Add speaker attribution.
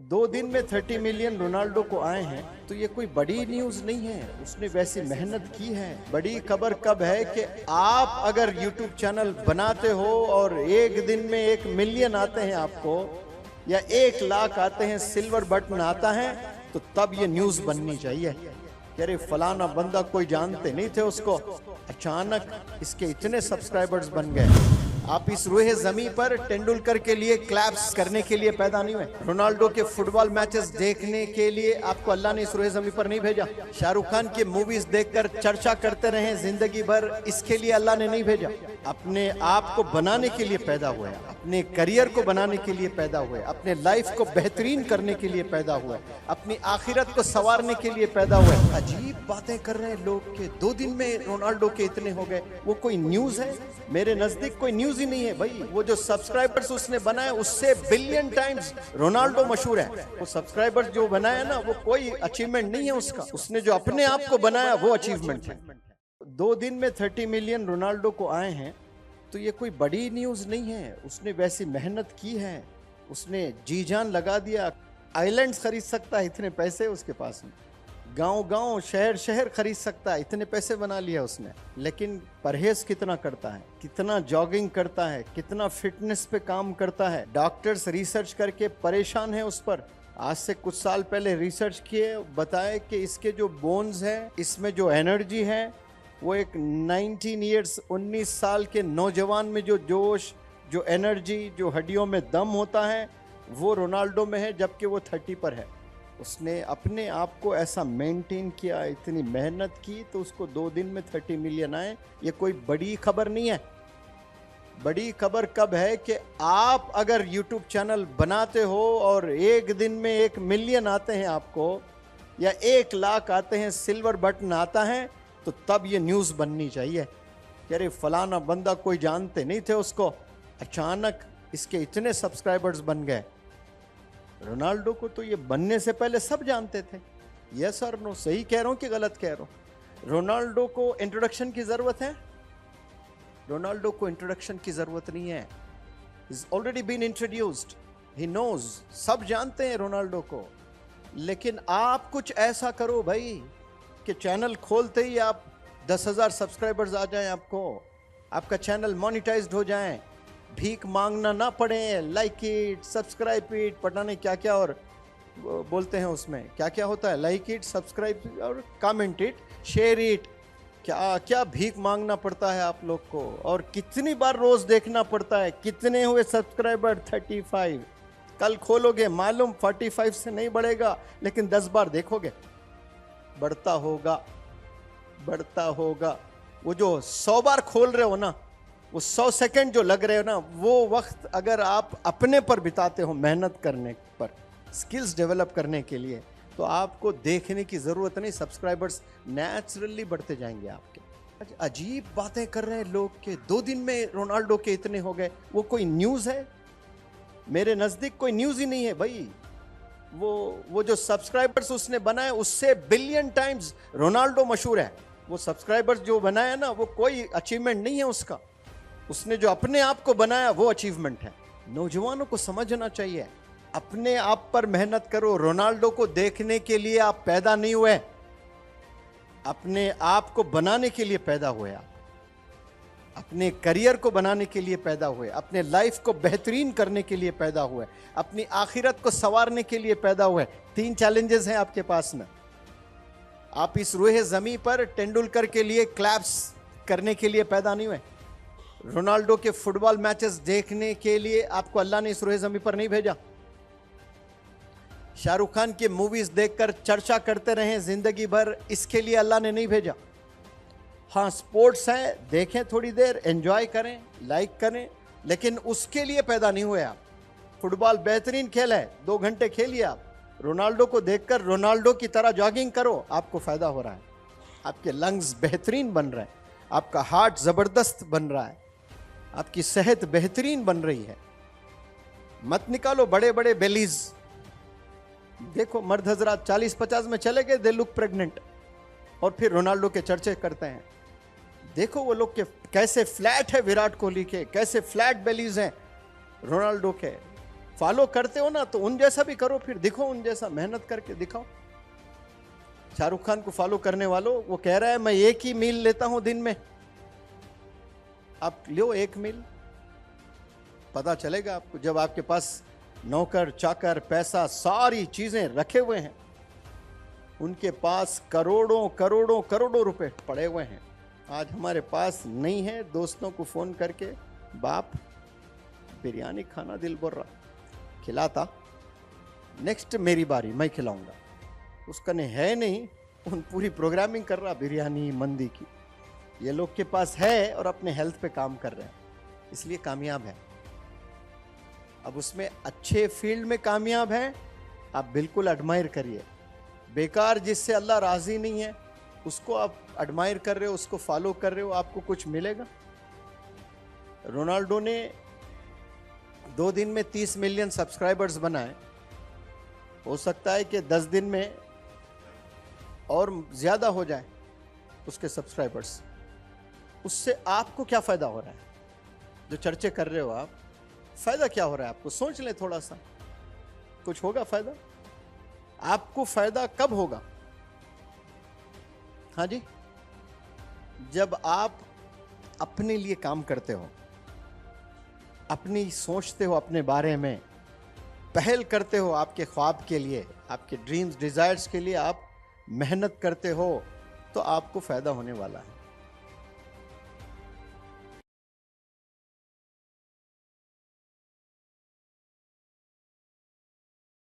Speaker 1: 2 दिन में 30 million Ronaldo को आए हैं तो ये कोई बड़ी न्यूज नहीं है। उसने वैसी मेहनत की है। बड़ी खबर कब है कि आप अगर यूट्यूब चैनल बनाते हो और एक दिन में 1 मिलियन आते हैं आपको, या 1 लाख आते हैं, सिल्वर बटन आता है, तो तब ये न्यूज बननी चाहिए। अरे फलाना बंदा कोई जानते नहीं थे उसको, अचानक इसके इतने सब्सक्राइबर्स बन गए। आप इस रूहे जमी पर तेंदुलकर के लिए क्लैप्स करने के लिए पैदा नहीं हुए। रोनाल्डो के फुटबॉल मैचेस देखने के लिए आपको अल्लाह ने इस रूहे जमी पर नहीं भेजा। शाहरुख खान की मूवीज देखकर चर्चा करते रहे जिंदगी भर, इसके लिए अल्लाह ने नहीं भेजा। अपने आप को बनाने के लिए पैदा हुए, अपने करियर को बनाने के लिए पैदा हुए, अपने लाइफ को बेहतरीन करने के लिए पैदा हुए, अपनी आखिरत को संवारने के लिए पैदा हुए। अजीब बातें कर रहे हैं लोग के 2 दिन में रोनाल्डो के इतने हो गए। वो कोई न्यूज है? मेरे नजदीक कोई न्यूज ही नहीं है भाई। वो जो सब्सक्राइबर्स उसने बनाए उससे बिलियन टाइम्स रोनाल्डो मशहूर है। वो सब्सक्राइबर्स जो बनाया ना, वो कोई अचीवमेंट नहीं है उसका। उसने जो अपने आप को बनाया वो अचीवमेंट है। 2 दिन में 30 मिलियन रोनाल्डो को आए हैं तो ये कोई बड़ी न्यूज नहीं है। उसने वैसी मेहनत की है, उसने जी जान लगा दिया। आइलैंड्स खरीद सकता है, इतने पैसे उसके पास में। गांव गांव शहर शहर खरीद सकता है, इतने पैसे बना लिया उसने। लेकिन परहेज कितना करता है, कितना जॉगिंग करता है, कितना फिटनेस पे काम करता है। डॉक्टर्स रिसर्च करके परेशान है उस पर। आज से कुछ साल पहले रिसर्च किए, बताए कि इसके जो बोन्स है, इसमें जो एनर्जी है, वो एक 19 साल के नौजवान में जो जोश, जो एनर्जी, जो हड्डियों में दम होता है, वो रोनाल्डो में है, जबकि वो 30 पर है। उसने अपने आप को ऐसा मेंटेन किया, इतनी मेहनत की, तो उसको 2 दिन में 30 मिलियन आए। ये कोई बड़ी खबर नहीं है। बड़ी खबर कब है कि आप अगर यूट्यूब चैनल बनाते हो और एक दिन में 1 मिलियन आते हैं आपको, या 1 लाख आते हैं, सिल्वर बटन आता है, तो तब ये न्यूज़ बननी चाहिए। अरे फलाना बंदा कोई जानते नहीं थे उसको, अचानक इसके इतने सब्सक्राइबर्स बन गए। रोनाल्डो को तो ये बनने से पहले सब जानते थे। यस और नो, सही कह रहा हूं कि गलत कह रहा हूं? रोनाल्डो को इंट्रोडक्शन की जरूरत है? रोनाल्डो को इंट्रोडक्शन की जरूरत नहीं है। Is already been introduced, he knows, सब जानते हैं रोनाल्डो को। लेकिन आप कुछ ऐसा करो भाई कि चैनल खोलते ही आप 10,000 सब्सक्राइबर्स आ जाएं, आपको आपका चैनल मोनेटाइज्ड हो जाए, भीख मांगना ना पड़े। लाइक इट, सब्सक्राइब इट, पता नहीं क्या क्या और बोलते हैं उसमें, क्या क्या होता है, लाइक इट, सब्सक्राइब और कमेंट इट, शेयर इट, क्या क्या भीख मांगना पड़ता है आप लोग को। और कितनी बार रोज देखना पड़ता है। कितने हुए सब्सक्राइबर? 35। कल खोलोगे मालूम 45 से नहीं बढ़ेगा, लेकिन 10 बार देखोगे बढ़ता होगा, बढ़ता होगा। वो जो 100 बार खोल रहे हो ना, वो 100 सेकंड जो लग रहे हो ना, वो वक्त अगर आप अपने पर बिताते हो, मेहनत करने पर, स्किल्स डेवलप करने के लिए, तो आपको देखने की जरूरत नहीं। सब्सक्राइबर्स नेचुरली बढ़ते जाएंगे आपके। अजीब बातें कर रहे हैं लोग के 2 दिन में रोनाल्डो के इतने हो गए। वो कोई न्यूज है? मेरे नजदीक कोई न्यूज ही नहीं है भाई। वो जो सब्सक्राइबर्स उसने बनाए उससे बिलियन टाइम्स रोनाल्डो मशहूर है। वो सब्सक्राइबर्स जो बनाया ना, वो कोई अचीवमेंट नहीं है उसका। उसने जो अपने आप को बनाया वो अचीवमेंट है। नौजवानों को समझना चाहिए, अपने आप पर मेहनत करो। रोनाल्डो को देखने के लिए आप पैदा नहीं हुए, अपने आप को बनाने के लिए पैदा हुए। आप अपने करियर को बनाने के लिए पैदा हुए, अपने लाइफ को बेहतरीन करने के लिए पैदा हुए, अपनी आखिरत को संवारने के लिए पैदा हुए। 3 चैलेंजेस हैं आपके पास में। आप इस रूहे जमी पर तेंदुलकर के लिए क्लैप्स करने के लिए पैदा नहीं हुए। रोनाल्डो के फुटबॉल मैचेस देखने के लिए आपको अल्लाह ने इस रूहे जमी पर नहीं भेजा। शाहरुख खान की मूवीज देखकर चर्चा करते रहे जिंदगी भर, इसके लिए अल्लाह ने नहीं भेजा। हाँ, स्पोर्ट्स है, देखें थोड़ी देर, एंजॉय करें, लाइक करें, लेकिन उसके लिए पैदा नहीं हुए आप। फुटबॉल बेहतरीन खेल है, 2 घंटे खेलिए आप। रोनाल्डो को देखकर रोनाल्डो की तरह जॉगिंग करो, आपको फायदा हो रहा है। आपके लंग्स बेहतरीन बन रहे हैं, आपका हार्ट जबरदस्त बन रहा है, आपकी सेहत बेहतरीन बन रही है। मत निकालो बड़े बड़े बेलीज। देखो मर्द हजरात 40-50 में चले गए, दे लुक प्रेग्नेंट, और फिर रोनाल्डो के चर्चे करते हैं। देखो वो लोग के कैसे फ्लैट है, विराट कोहली के कैसे फ्लैट बेलीज हैं, रोनाल्डो के फॉलो करते हो ना तो उन जैसा भी करो, फिर दिखो उन जैसा, मेहनत करके दिखाओ। शाहरुख खान को फॉलो करने वालों, वो कह रहा है मैं 1 ही मील लेता हूं दिन में, आप लो 1 मील, पता चलेगा आपको। जब आपके पास नौकर चाकर पैसा सारी चीजें रखे हुए हैं, उनके पास करोड़ों करोड़ों करोड़ों रुपए पड़े हुए हैं, आज हमारे पास नहीं है। दोस्तों को फोन करके, बाप बिरयानी खाना दिल बोल रहा, खिलाता, नेक्स्ट मेरी बारी मैं खिलाऊंगा, उसका नहीं है नहीं, उन पूरी प्रोग्रामिंग कर रहा बिरयानी मंदी की। ये लोग के पास है और अपने हेल्थ पे काम कर रहे हैं, इसलिए कामयाब है। अब उसमें अच्छे फील्ड में कामयाब है, आप बिल्कुल एडमायर करिए। बेकार जिससे अल्लाह राजी नहीं है उसको आप एडमायर कर रहे हो, उसको फॉलो कर रहे हो, आपको कुछ मिलेगा? रोनाल्डो ने 2 दिन में 30 मिलियन सब्सक्राइबर्स बनाए, हो सकता है कि 10 दिन में और ज्यादा हो जाए उसके सब्सक्राइबर्स। उससे आपको क्या फायदा हो रहा है? जो चर्चे कर रहे हो आप, फायदा क्या हो रहा है आपको? सोच लें थोड़ा सा, कुछ होगा फायदा? आपको फायदा कब होगा? हाँ जी, जब आप अपने लिए काम करते हो, अपनी सोचते हो, अपने बारे में पहल करते हो, आपके ख्वाब के लिए, आपके ड्रीम्स डिजायर्स के लिए आप मेहनत करते हो, तो आपको फायदा होने वाला है।